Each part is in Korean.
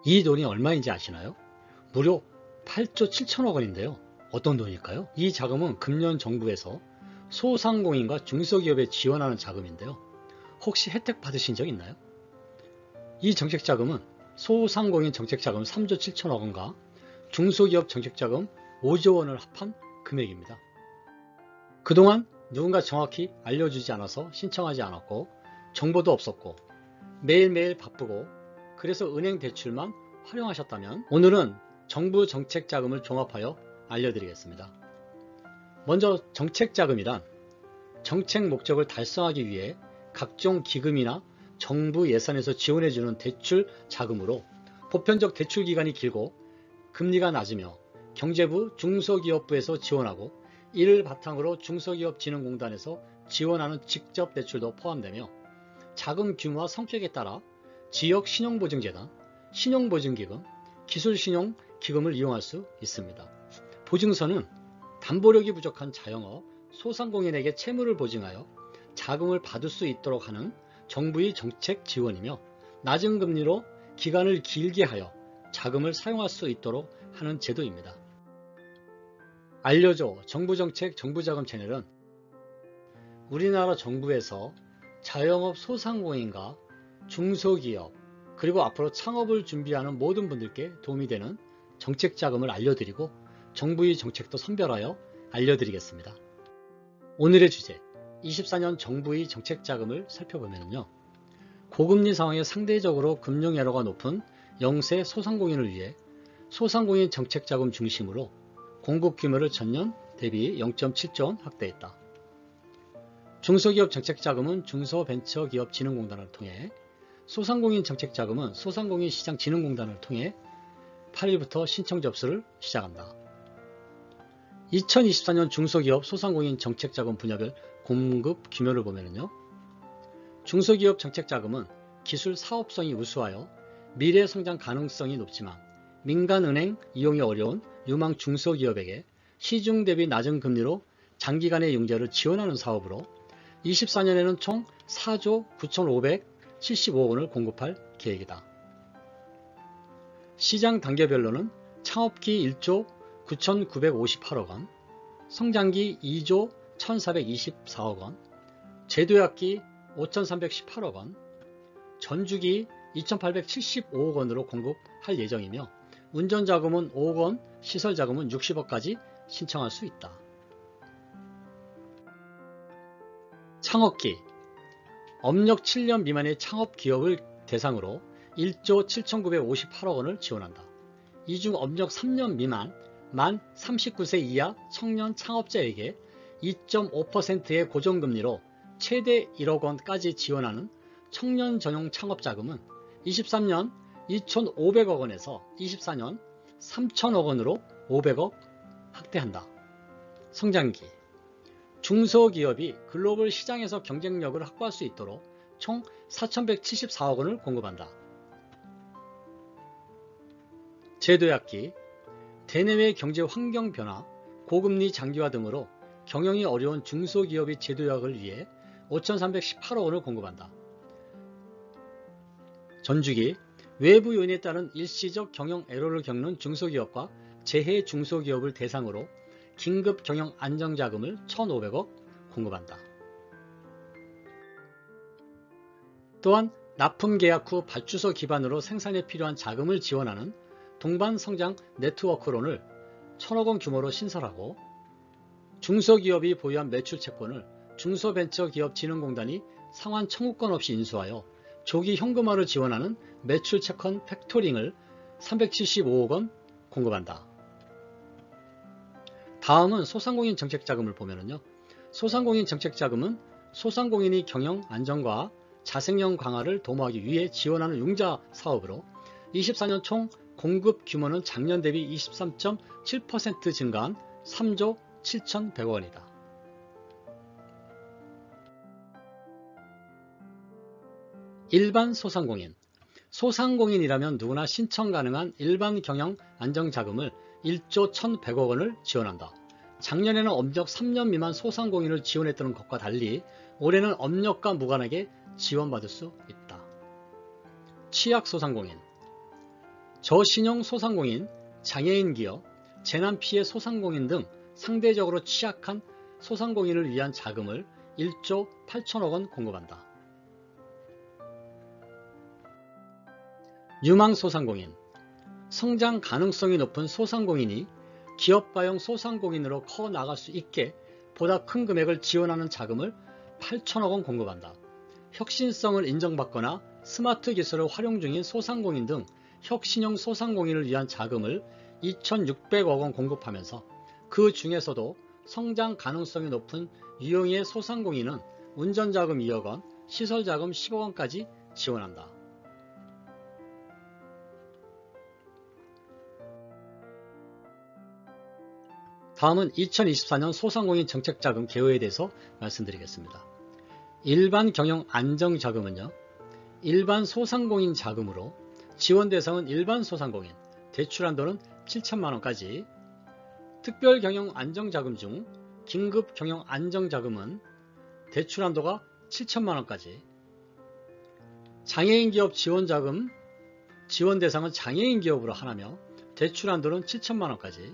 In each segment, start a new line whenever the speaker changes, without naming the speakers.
이 돈이 얼마인지 아시나요? 무려 8조 7천억 원인데요. 어떤 돈일까요? 이 자금은 금년 정부에서 소상공인과 중소기업에 지원하는 자금인데요. 혹시 혜택 받으신 적 있나요? 이 정책자금은 소상공인 정책자금 3조 7천억 원과 중소기업 정책자금 5조 원을 합한 금액입니다. 그동안 누군가 정확히 알려주지 않아서 신청하지 않았고 정보도 없었고 매일매일 바쁘고 그래서 은행 대출만 활용하셨다면 오늘은 정부 정책자금을 종합하여 알려드리겠습니다. 먼저 정책자금이란 정책 목적을 달성하기 위해 각종 기금이나 정부 예산에서 지원해주는 대출 자금으로 보편적 대출 기간이 길고 금리가 낮으며 경제부 중소기업부에서 지원하고 이를 바탕으로 중소기업진흥공단에서 지원하는 직접 대출도 포함되며 자금 규모와 성격에 따라 지역신용보증재단, 신용보증기금, 기술신용기금을 이용할 수 있습니다. 보증서는 담보력이 부족한 자영업, 소상공인에게 채무를 보증하여 자금을 받을 수 있도록 하는 정부의 정책 지원이며 낮은 금리로 기간을 길게 하여 자금을 사용할 수 있도록 하는 제도입니다. 알려줘 정부정책 정부자금 채널은 우리나라 정부에서 자영업 소상공인과 중소기업 그리고 앞으로 창업을 준비하는 모든 분들께 도움이 되는 정책자금을 알려드리고 정부의 정책도 선별하여 알려드리겠습니다. 오늘의 주제 24년 정부의 정책자금을 살펴보면요. 고금리 상황에 상대적으로 금융애로가 높은 영세 소상공인을 위해 소상공인 정책자금 중심으로 공급 규모를 전년 대비 0.7조 원 확대했다. 중소기업 정책자금은 중소벤처기업진흥공단을 통해 소상공인 정책자금은 소상공인시장진흥공단을 통해 8일부터 신청 접수를 시작한다. 2024년 중소기업 소상공인 정책자금 분야별 공급 규모를 보면요. 중소기업 정책자금은 기술 사업성이 우수하여 미래 성장 가능성이 높지만 민간은행 이용이 어려운 유망 중소기업에게 시중 대비 낮은 금리로 장기간의 융자를 지원하는 사업으로 24년에는 총 4조 9,575억 원을 공급할 계획이다. 시장 단계별로는 창업기 1조 9,958억 원, 성장기 2조 1,424억 원, 제도약기 5,318억 원, 전주기 2,875억 원으로 공급할 예정이며 운전자금은 5억 원, 시설자금은 60억까지 신청할 수 있다. 창업기 업력 7년 미만의 창업기업을 대상으로 1조 7,958억 원을 지원한다. 이 중 업력 3년 미만 만 39세 이하 청년 창업자에게 2.5%의 고정금리로 최대 1억 원까지 지원하는 청년 전용 창업자금은 23년 2,500억 원에서 24년 3,000억 원으로 500억 확대한다. 성장기 중소기업이 글로벌 시장에서 경쟁력을 확보할 수 있도록 총 4,174억 원을 공급한다. 제도약기 대내외 경제 환경 변화, 고금리 장기화 등으로 경영이 어려운 중소기업의 제도약을 위해 5,318억 원을 공급한다. 전주기 외부 요인에 따른 일시적 경영 애로를 겪는 중소기업과 재해 중소기업을 대상으로 긴급 경영 안정자금을 1,500억 공급한다. 또한 납품 계약 후 발주소 기반으로 생산에 필요한 자금을 지원하는 동반성장 네트워크론을 1,000억 원 규모로 신설하고 중소기업이 보유한 매출 채권을 중소벤처기업진흥공단이 상환 청구권 없이 인수하여 조기 현금화를 지원하는 매출 채권 팩토링을 375억 원 공급한다. 다음은 소상공인 정책자금을 보면요. 소상공인 정책자금은 소상공인이 경영 안정과 자생력 강화를 도모하기 위해 지원하는 융자 사업으로 24년 총 공급 규모는 작년 대비 23.7% 증가한 3조 7,100억 원이다. 일반 소상공인 소상공인이라면 누구나 신청 가능한 일반 경영 안정자금을 1조 1,100억 원을 지원한다. 작년에는 업력 3년 미만 소상공인을 지원했던 것과 달리 올해는 업력과 무관하게 지원받을 수 있다. 취약소상공인 저신용 소상공인, 장애인 기업, 재난 피해 소상공인 등 상대적으로 취약한 소상공인을 위한 자금을 1조 8천억 원 공급한다. 유망 소상공인, 성장 가능성이 높은 소상공인이 기업가용 소상공인으로 커 나갈 수 있게 보다 큰 금액을 지원하는 자금을 8천억 원 공급한다. 혁신성을 인정받거나 스마트 기술을 활용 중인 소상공인 등 혁신형 소상공인을 위한 자금을 2,600억 원 공급하면서 그 중에서도 성장 가능성이 높은 유형의 소상공인은 운전자금 2억 원, 시설자금 10억 원까지 지원한다. 다음은 2024년 소상공인 정책자금 개요에 대해서 말씀드리겠습니다. 일반 경영 안정자금은요, 일반 소상공인 자금으로 지원 대상은 일반 소상공인, 대출 한도는 7천만원까지, 특별 경영 안정자금 중 긴급 경영 안정자금은 대출 한도가 7천만원까지, 장애인 기업 지원자금 지원 대상은 장애인 기업으로 하나며 대출 한도는 7천만원까지,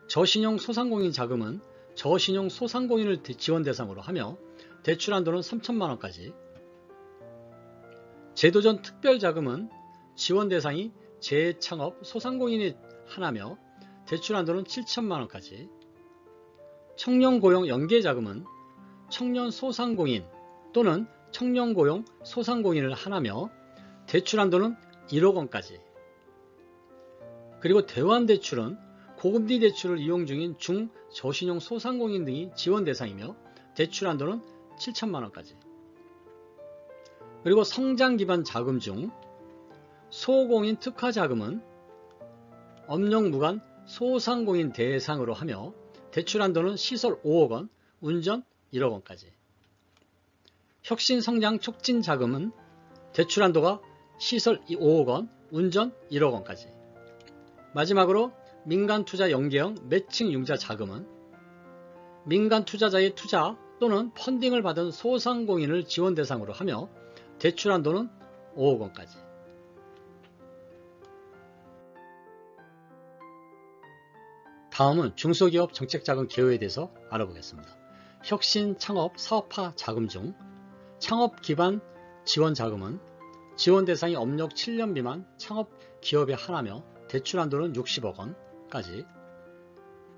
저신용 소상공인 자금은 저신용 소상공인을 지원 대상으로 하며 대출 한도는 3천만원까지, 제도전 특별자금은 지원 대상이 재창업 소상공인이 하나며 대출 한도는 7천만원까지, 청년고용 연계자금은 청년 소상공인 또는 청년고용 소상공인을 하나며 대출 한도는 1억 원까지, 그리고 대환대출은 고금리 대출을 이용 중인 중저신용 소상공인 등이 지원 대상이며 대출 한도는 7천만원까지, 그리고 성장기반 자금 중 소공인 특화자금은 업종 무관 소상공인 대상으로 하며 대출 한도는 시설 5억 원, 운전 1억 원까지, 혁신성장 촉진자금은 대출 한도가 시설 5억 원, 운전 1억 원까지, 마지막으로 민간투자 연계형 매칭 융자 자금은 민간 투자자의 투자 또는 펀딩을 받은 소상공인을 지원 대상으로 하며 대출 한도는 5억 원까지. 다음은 중소기업 정책자금 개요에 대해서 알아보겠습니다. 혁신 창업 사업화 자금 중 창업 기반 지원 자금은 지원 대상이 업력 7년 미만 창업 기업에 하나며 대출 한도는 60억 원까지,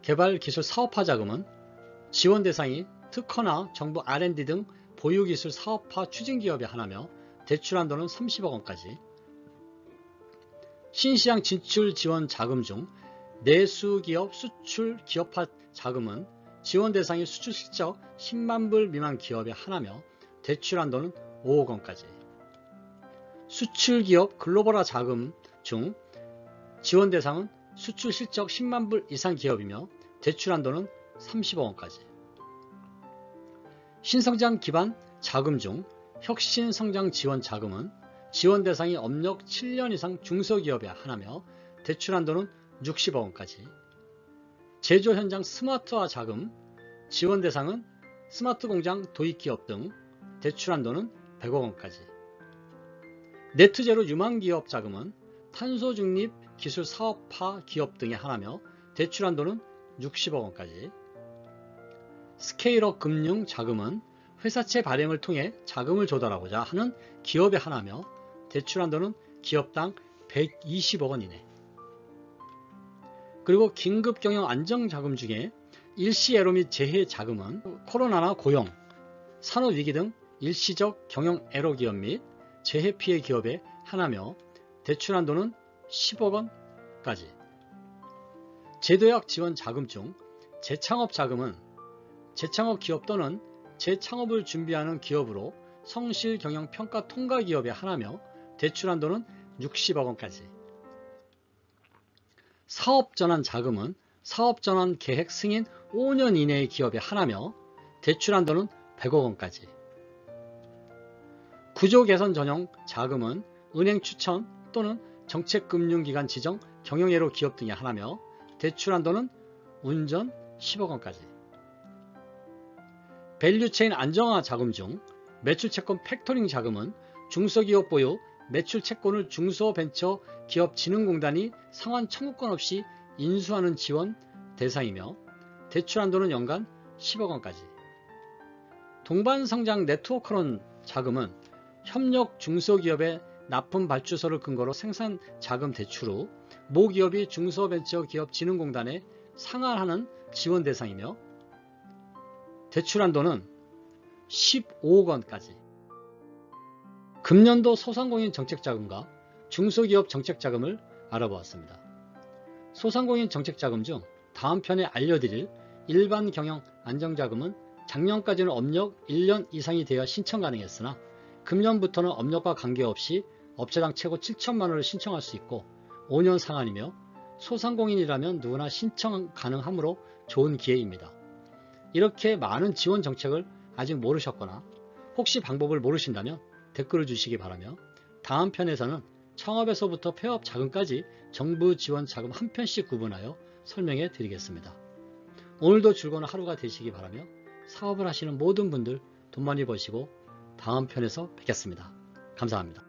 개발 기술 사업화 자금은 지원 대상이 특허나 정부 R&D 등 보유기술 사업화 추진기업에 하나며 대출 한도는 30억 원까지, 신시장 진출 지원 자금 중 내수기업 수출 기업화 자금은 지원 대상이 수출 실적 10만 불 미만 기업에 하나며 대출 한도는 5억 원까지, 수출기업 글로벌화 자금 중 지원 대상은 수출 실적 10만 불 이상 기업이며 대출 한도는 30억 원까지, 신성장 기반 자금 중 혁신성장 지원 자금은 지원 대상이 업력 7년 이상 중소기업에 하나며 대출 한도는 60억 원까지, 제조 현장 스마트화 자금 지원 대상은 스마트 공장 도입기업 등 대출 한도는 100억 원까지, 네트제로 유망기업 자금은 탄소 중립 기술 사업화 기업 등에 하나며 대출 한도는 60억 원까지, 스케일업 금융 자금은 회사채 발행을 통해 자금을 조달하고자 하는 기업에 하나며 대출 한도는 기업당 120억 원 이내, 그리고 긴급 경영 안정 자금 중에 일시애로 및 재해 자금은 코로나나 고용, 산업위기 등 일시적 경영 애로 기업 및 재해 피해 기업에 하나며 대출 한도는 10억 원까지, 제도약 지원 자금 중 재창업 자금은 재창업 기업 또는 재창업을 준비하는 기업으로 성실 경영 평가 통과 기업에 하나며 대출 한도는 60억 원까지, 사업전환 자금은 사업전환 계획 승인 5년 이내의 기업에 하나며 대출 한도는 100억 원까지, 구조개선 전용 자금은 은행 추천 또는 정책금융기관 지정 경영애로 기업 등에 하나며 대출 한도는 운전 10억 원까지, 밸류체인 안정화 자금 중 매출채권 팩토링 자금은 중소기업 보유 매출 채권을 중소벤처기업진흥공단이 상환 청구권 없이 인수하는 지원 대상이며 대출 한도는 연간 10억 원까지. 동반성장 네트워크론 자금은 협력 중소기업의 납품 발주서를 근거로 생산 자금 대출 후 모기업이 중소벤처기업진흥공단에 상환하는 지원 대상이며 대출 한도는 15억 원까지. 금년도 소상공인 정책자금과 중소기업 정책자금을 알아보았습니다. 소상공인 정책자금 중 다음 편에 알려드릴 일반경영 안정자금은 작년까지는 업력 1년 이상이 되어 신청 가능했으나 금년부터는 업력과 관계없이 업체당 최고 7천만 원을 신청할 수 있고 5년 상한이며 소상공인이라면 누구나 신청 가능하므로 좋은 기회입니다. 이렇게 많은 지원 정책을 아직 모르셨거나 혹시 방법을 모르신다면 댓글을 주시기 바라며 다음 편에서는 창업에서부터 폐업 자금까지 정부 지원 자금 한 편씩 구분하여 설명해 드리겠습니다. 오늘도 즐거운 하루가 되시기 바라며 사업을 하시는 모든 분들 돈 많이 버시고 다음 편에서 뵙겠습니다. 감사합니다.